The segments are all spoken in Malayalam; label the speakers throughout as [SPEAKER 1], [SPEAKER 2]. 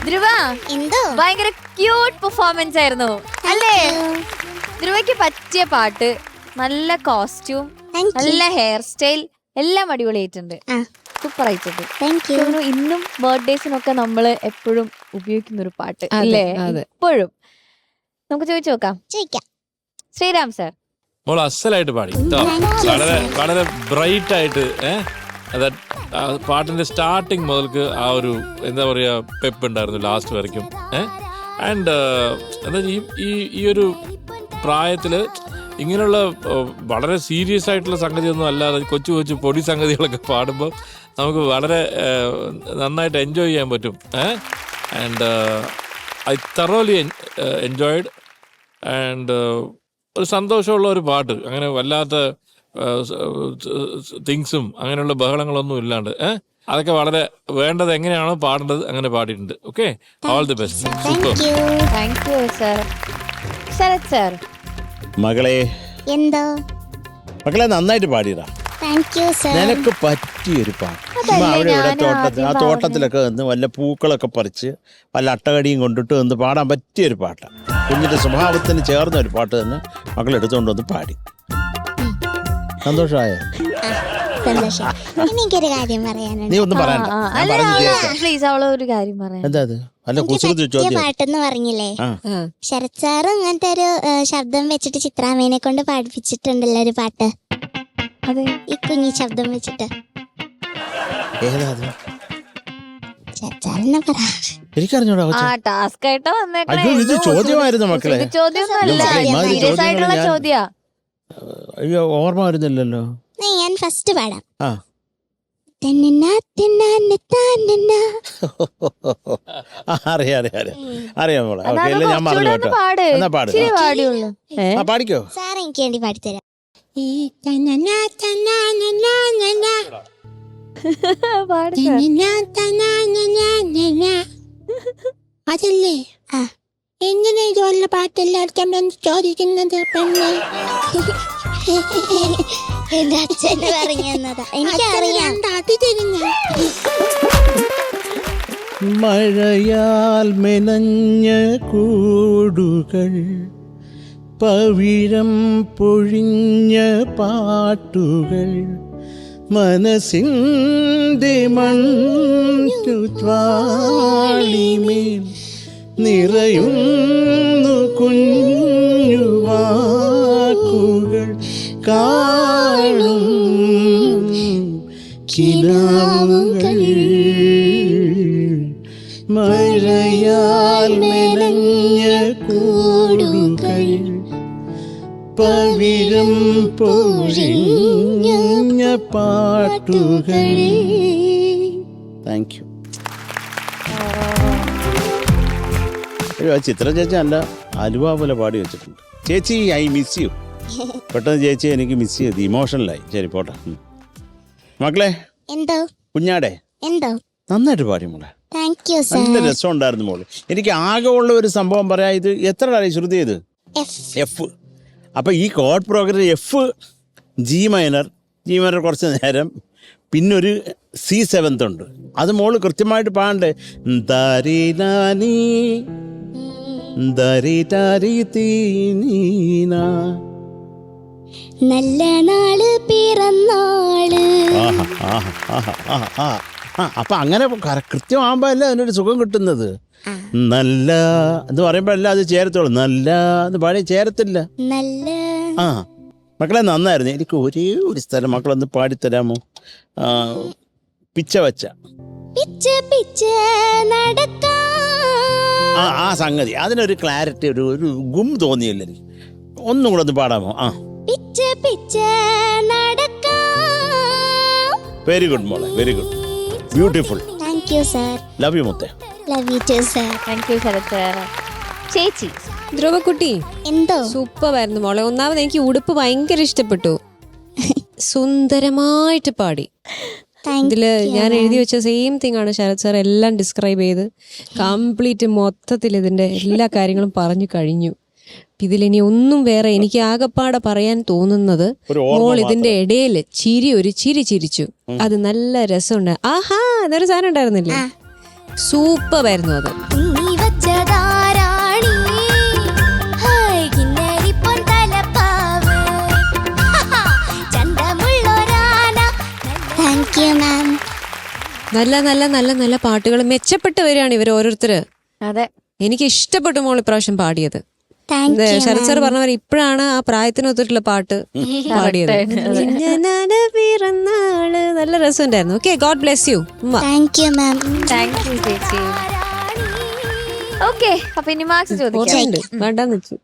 [SPEAKER 1] ധ്രുവ ഭയങ്കര ക്യൂട്ട് പെർഫോമൻസ് ആയിരുന്നു അല്ലേ? ധ്രുവയ്ക്ക് പറ്റിയ പാട്ട്, നല്ല കോസ്റ്റ്യൂം, നല്ല ഹെയർ സ്റ്റൈൽ, എല്ലാം അടിപൊളിയായിട്ടുണ്ട്. സൂപ്പർ ആയിട്ടുണ്ട്. ഇന്നും ബർത്ത്ഡേസിനൊക്കെ നമ്മള് എപ്പോഴും ഉപയോഗിക്കുന്ന ഒരു പാട്ട് അല്ലേ? എപ്പോഴും നമുക്ക് ചോദിച്ചു നോക്കാം. ശ്രീരാം സാർ
[SPEAKER 2] മോൾ അസലായിട്ട് പാടി, വളരെ വളരെ ബ്രൈറ്റ് ആയിട്ട്. പാട്ടിന്റെ സ്റ്റാർട്ടിങ് മുതൽക്ക് ആ ഒരു എന്താ പറയാ പെപ്പ് ഉണ്ടായിരുന്നു ലാസ്റ്റ് വരയ്ക്കും. ആൻഡ് എന്താ ഈ ഒരു പ്രായത്തില് ഇങ്ങനെയുള്ള വളരെ സീരിയസ് ആയിട്ടുള്ള സംഗതിയൊന്നും അല്ലാതെ കൊച്ചു കൊച്ചു പൊടി സംഗതികളൊക്കെ പാടുമ്പോൾ നമുക്ക് വളരെ നന്നായിട്ട് എൻജോയ് ചെയ്യാൻ പറ്റും. And I thoroughly enjoyed. And ഒരു സന്തോഷമുള്ള ഒരു പാട്ട്, അങ്ങനെ വല്ലാത്ത തിങ്സും അങ്ങനെയുള്ള ബഹളങ്ങളൊന്നും ഇല്ലാണ്ട് അതൊക്കെ വളരെ വേണ്ടത് എങ്ങനെയാണോ പാടേണ്ടത് അങ്ങനെ പാടിയിട്ടുണ്ട്. Okay, all the best. Super.
[SPEAKER 1] Thank you sir. Sharath sir
[SPEAKER 3] മകളെ
[SPEAKER 4] എന്തോ
[SPEAKER 3] മകളെ നന്നായിട്ട് പാടിയതാ. നിനക്ക് പറ്റിയൊരു പാട്ട്. അവിടെ ഇവിടെ ആ തോട്ടത്തിലൊക്കെ നിന്ന് വല്ല പൂക്കളൊക്കെ പറിച്ച് വല്ല അട്ടകടിയും കൊണ്ടിട്ട് നിന്ന് പാടാൻ പറ്റിയൊരു പാട്ടാണ്. കുഞ്ഞിന്റെ സ്വഭാവത്തിന് ചേർന്ന ഒരു പാട്ട് തന്നെ മകൾ എടുത്തുകൊണ്ട് വന്ന് പാടി. സന്തോഷമായ?
[SPEAKER 4] എനിക്കൊരു കാര്യം പറയാനുണ്ട്.
[SPEAKER 3] നീ ഒന്നും പറയണ്ട. എന്താ അത്? അല്ല കുസൃതി ചോദ്യം.
[SPEAKER 4] പാട്ടെന്ന് പറഞ്ഞില്ലേ, ശരത് സാറ് അങ്ങനത്തെ ഒരു ശബ്ദം വെച്ചിട്ട് ചിത്രാമ്മേനെ കൊണ്ട് പാടിപ്പിച്ചിട്ടുണ്ടല്ലോ ഒരു പാട്ട്. ഈ കുഞ്ഞി ശബ്ദം വെച്ചിട്ട്.
[SPEAKER 3] ഏതാ അത്?
[SPEAKER 1] എനിക്കറിഞ്ഞൂടാ.
[SPEAKER 3] അയ്യോ, ഇത് ചോദ്യമായിരുന്നു മക്കളെ. അയ്യോ, ഓർമ്മ വരുന്നില്ലല്ലോ.
[SPEAKER 4] ഞാൻ ഫസ്റ്റ് പാടാം.
[SPEAKER 3] അറിയാം മോളെ. ഞാൻ പറഞ്ഞു കേട്ടോ. എന്നാ പാട്. പാടിക്കോ
[SPEAKER 4] സാർ. എനിക്ക് വേണ്ടി പാടിത്തരാം.
[SPEAKER 5] അതല്ലേ എന്തിനാ ഇതുള്ള പാട്ടെല്ലായിടത്തും ചോദിക്കുന്നത് പെണ്ണെ?
[SPEAKER 4] എന്റെ അച്ഛന് പറഞ്ഞു തന്നതാ. എനിക്കറിയാം.
[SPEAKER 3] മഴയാൽ മെനഞ്ഞ കൂടുകൾ, പവിഴം പൊഴിഞ്ഞ പാട്ടുകൾ, മനസ്സിൻ്റെ മൺവാളിമേൽ നിറയുന്നു കുഞ്ഞു വാക്കുകൾ, കാണും കിനാവുകൾ. മഴയാൽ മെനഞ്ഞ കൂടുകൾ, പവിഴം പൊഴിഞ്ഞ പാട്ടുകൾ. Thank you. ചിത്ര ചേച്ചി അല്ല അലുവ പോലെ പാടി വെച്ചിട്ടുണ്ട്. ചേച്ചി ഐ മിസ് യു. പെട്ടെന്ന് ചേച്ചി എനിക്ക് മിസ് ചെയ്ത് ഇമോഷണലായി. ശരി പോട്ടെ. മക്കളെ
[SPEAKER 4] എന്തോ
[SPEAKER 3] കുഞ്ഞാടെ
[SPEAKER 4] എന്തോ
[SPEAKER 3] നന്നായിട്ട് പാടി മോളെ. നല്ല രസം ഉണ്ടായിരുന്നു മോള്. എനിക്ക് ആകെ ഉള്ള ഒരു സംഭവം പറയാം. ഇത് എത്ര ശ്രുതി ചെയ്ത്? എഫ്. അപ്പം ഈ code program F, G minor കുറച്ച് നേരം, പിന്നൊരു C7 ഉണ്ട്. അത് മോള് കൃത്യമായിട്ട് പാടണ്ടേ. ദരിനാനി ദരിതാരി തീനീന.
[SPEAKER 4] നല്ല നാള് പിറന്നാള്.
[SPEAKER 3] അപ്പൊ അങ്ങനെ കൃത്യമാകുമ്പോ അല്ല അതിനൊരു സുഖം കിട്ടുന്നത്. നല്ല എന്ന് പറയുമ്പോ അല്ല അത് ചേരത്തുള്ളൂ. നല്ല എന്ന് പാടി ചേരത്തില്ല. മക്കളെ നന്നായിരുന്നു. എനിക്ക് ഒരേ ഒരു സ്ഥലം മക്കളൊന്ന് പാടിത്തരാമോ? പിച്ച വച്ച ആ സംഗതി, അതിനൊരു ക്ലാരിറ്റി, ഒരു ഗും തോന്നിയില്ല എനിക്ക്. ഒന്നും കൂടെ ഒന്ന് പാടാമോ? വെരി ഗുഡ് മോളെ, very good, beautiful.
[SPEAKER 4] Thank you sir.
[SPEAKER 3] Love you മുത്തേ.
[SPEAKER 4] Love you too sir.
[SPEAKER 1] Thank you Sarath sir. ചേച്ചി
[SPEAKER 5] ധ്രുവക്കുട്ടി
[SPEAKER 4] എന്തോ
[SPEAKER 5] സൂപ്പറായിരുന്നു മോളെ. ഒന്നാമത് എനിക്ക് ഉടുപ്പ് ഭയങ്കര ഇഷ്ടപ്പെട്ടു. സുന്ദരമായിട്ട് പാടി. ഇതില് ഞാൻ എഴുതി വെച്ച സെയിം തിങ് ആണ് ശരത് സാർ എല്ലാം ഡിസ്ക്രൈബ് ചെയ്ത് കംപ്ലീറ്റ് മൊത്തത്തിൽ ഇതിന്റെ എല്ലാ കാര്യങ്ങളും പറഞ്ഞു കഴിഞ്ഞു. ഇതിലിനി ഒന്നും വേറെ എനിക്ക് ആകപ്പാടെ പറയാൻ തോന്നുന്നത്, മോൾ ഇതിന്റെ ഇടയിൽ ഒരു ചിരി ചിരിച്ചു. അത് നല്ല രസമുണ്ട്. ആഹാ എന്നൊരു സാധനം ഉണ്ടായിരുന്നില്ലേ? സൂപ്പറായിരുന്നു അത്.
[SPEAKER 4] വച്ചതാരാണി ഹായ് കിന്നരിപ്പൊൻ തലപ്പാവ് ചന്തമുള്ളൊരാന. താങ്ക് യു മാം.
[SPEAKER 5] നല്ല നല്ല നല്ല നല്ല പാട്ടുകൾ മെച്ചപ്പെട്ട് വരികയാണ് ഇവർ ഓരോരുത്തര്.
[SPEAKER 1] അതെ,
[SPEAKER 5] എനിക്ക് ഇഷ്ടപ്പെട്ടു മോൾ ഇപ്രാവശ്യം പാടിയത്.
[SPEAKER 4] താങ്ക് യു
[SPEAKER 5] ശരത് സാർ പറഞ്ഞ പോലെ ഇപ്പോഴാണ് ആ പ്രായത്തിനൊത്തിട്ടുള്ള പാട്ട് പാടിയത്. കുഞ്ഞനാണ് പിറന്നാള് നല്ല രസമുണ്ടായിരുന്നു. Okay, God bless you.
[SPEAKER 4] Thank you ma'am.
[SPEAKER 1] Thank you ചേച്ചി. ഓക്കെ, അപ്പൊ ഇനി മാർക്സ് ചോദിക്കാം.
[SPEAKER 5] വേണ്ടാന്ന് വെച്ചു.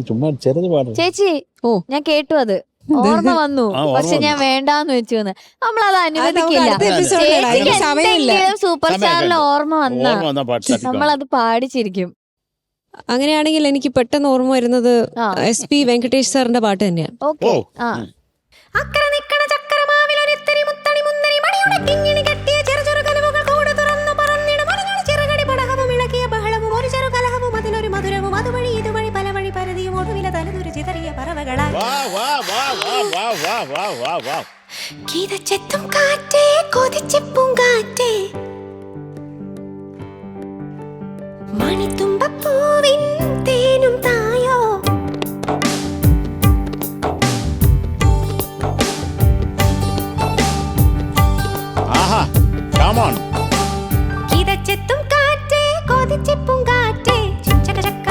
[SPEAKER 3] ചുമ്മാ ചെറുത് പാടും.
[SPEAKER 1] ചേച്ചി,
[SPEAKER 5] ഓ
[SPEAKER 1] ഞാൻ കേട്ടു, അത് ഓർമ്മ വന്നു, പക്ഷെ ഞാൻ വേണ്ടാന്ന് വെച്ചു. നമ്മളത് അനുവദിക്കില്ല. ചേച്ചിക്ക് എന്തെങ്കിലും സൂപ്പർ സ്റ്റാറിൽ ഓർമ്മ വന്നാ നമ്മളത് പാടിച്ചിരിക്കും.
[SPEAKER 5] അങ്ങനെയാണെങ്കിൽ എനിക്ക് പെട്ടെന്ന് ഓർമ്മ വരുന്നത് SP വെങ്കടേഷ് സാറിന്റെ പാട്ട് തന്നെയാണ്.
[SPEAKER 1] ഓക്കെ, ആ
[SPEAKER 4] ഗീതച്ചെത്തും കാറ്റേ കൊതിച്ചെപ്പും കാറ്റേ മണിത്തുമ്പപ്പൂവിൻ തേനും തായോ.
[SPEAKER 3] ആഹാ, come on.
[SPEAKER 4] ഗീതച്ചെത്തും കാറ്റേ കൊതിച്ചെപ്പും കാറ്റേ ചിഞ്ചക ചക്ക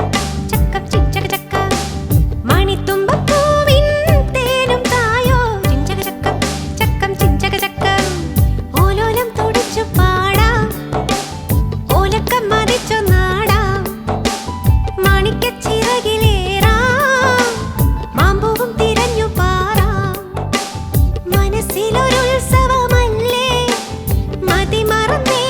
[SPEAKER 4] ചക്ക ചിഞ്ചക ചക്ക മണിത്തുമ്പപ്പൂവിൻ തേനും തായോ ചിഞ്ചക ചക്ക ചക്കം ചിഞ്ചക ചക്കം ഓലോലം തുടിച്ചു പാടാം ഓലക്കം മതിച്ചു നാടാം മാണിക്കച്ചിറകിലേറാം മാമ്പൂവും തിരഞ്ഞു പാറാം മനസ്സിലൊരു ഉത്സവമല്ലേ മതിമറന്നേറുകയല്ലേ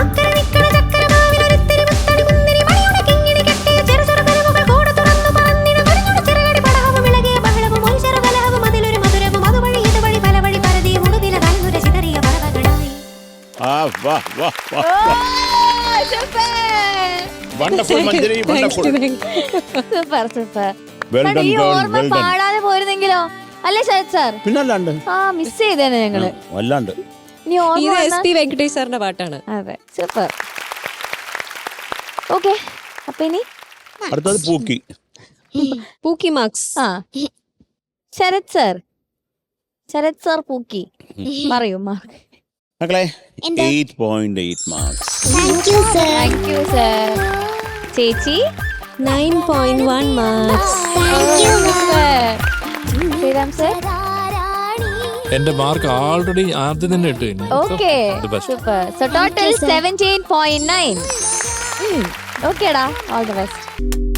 [SPEAKER 4] അക്കരെ നിക്കണ ചക്കരമാവിലൊരിത്തിരി മുത്തടി മുന്തിരി മണിയുടെ കിങ്ങിണി കെട്ടിയ ചെറുചെറുകലവുകൾ കൂടെ തുറന്നു പറന്നിട മറിഞ്ഞൊരു ചിറകടി പടഹവും ഇളകിയ ബഹളവും ഒരു ചെറുകലഹവും അതിലൊരു മധുരവും അതുവഴി ഇതുവഴി പല വഴി പരതിയും ഒടുവില കലനുര ചിതറിയ പറവകളായി.
[SPEAKER 3] Wonderful Manjari, wonderful.
[SPEAKER 1] Super super.
[SPEAKER 3] Well done,
[SPEAKER 1] ഈ
[SPEAKER 3] girl,
[SPEAKER 1] ഓർമ്മ
[SPEAKER 3] well done.
[SPEAKER 1] പാടാതെ പോയിരുന്നെങ്കിലോ, അല്ലേ ശരത് സാർ?
[SPEAKER 3] പിന്നല്ലാണ്ട്
[SPEAKER 1] ആ, മിസ് ചെയ്തേനെ ഞങ്ങള്.
[SPEAKER 3] അല്ലാണ്ട്.
[SPEAKER 1] ഇനി ഓർമ്മ
[SPEAKER 5] ഇത്
[SPEAKER 1] വന്നാ-
[SPEAKER 5] SP വെങ്കടേഷ് സാറിന്റെ പാട്ടാണ്.
[SPEAKER 1] അതെ, സൂപ്പർ. ഓക്കെ, അപ്പൊ ഇനി
[SPEAKER 3] അടുത്തത് പൂക്കി.
[SPEAKER 5] പൂക്കി മാർക്സ്.
[SPEAKER 1] ആ ശരത് സാർ, ശരത് സാർ പൂക്കി പറയൂ മാർക്ക്.
[SPEAKER 3] മക്കളെ
[SPEAKER 4] എന്താ?
[SPEAKER 3] 8.8 marks.
[SPEAKER 4] Thank you sir.
[SPEAKER 1] Thank you sir. ചേച്ചി
[SPEAKER 5] 9.1 marks.
[SPEAKER 4] Thank you ma'am.
[SPEAKER 1] Sreeram sir.
[SPEAKER 2] എന്റെ മാർക്ക് ആൾറെഡി ആദ്യം തന്നെ ഇട്ട് കഴിഞ്ഞു.
[SPEAKER 1] Okay,
[SPEAKER 2] So, the best.
[SPEAKER 1] സൂപ്പർ. So total 17.9. ഓക്കേടാ, ഓൾ ദി ബെസ്റ്റ്.